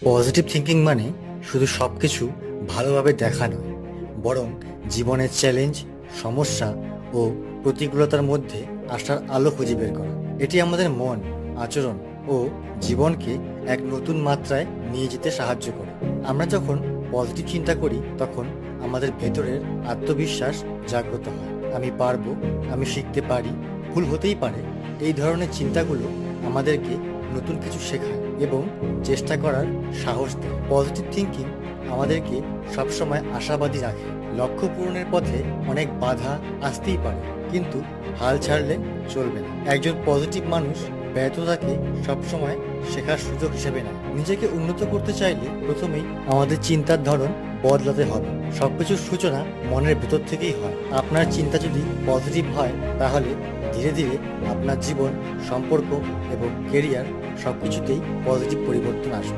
Positive thinking মানে শুধু সবকিছু ভালোভাবে দেখা নয়, বরং জীবনের চ্যালেঞ্জ, সমস্যা ও প্রতিকূলতার মধ্যে আসার আলো খুঁজে বের করা। এটি আমাদের মন, আচরণ ও জীবনকে এক নতুন মাত্রায় নিয়ে যেতে সাহায্য করে। আমরা যখন পজিটিভ চিন্তা করি তখন আমাদের ভেতরের আত্মবিশ্বাস জাগ্রত হয়। আমি পারবো, আমি শিখতে পারি, ভুল হতেই পারে। এই ধরনের চিন্তাগুলো আমাদেরকে নতুন কিছু শেখায় এবং চেষ্টা করার সাহস দেয়। পজিটিভ থিঙ্কিং আমাদেরকে সবসময় আশাবাদী রাখে। লক্ষ্য পূরণের পথে অনেক বাধা আসতেই পারে, কিন্তু হাল ছাড়লে চলবে না। একজন পজিটিভ মানুষ ব্যর্থতাকে সবসময় শেখার সুযোগ হিসেবে নেয়। নিজেকে উন্নত করতে চাইলে প্রথমেই আমাদের চিন্তার ধরন বদলাতে হবে। সবকিছুর সূচনা মনের ভেতর থেকেই হয়। আপনার চিন্তা যদি পজিটিভ হয়, তাহলে ধীরে ধীরে আপনার জীবন, সম্পর্ক এবং কেরিয়ার সবকিছুতেই পজিটিভ পরিবর্তন আসবে।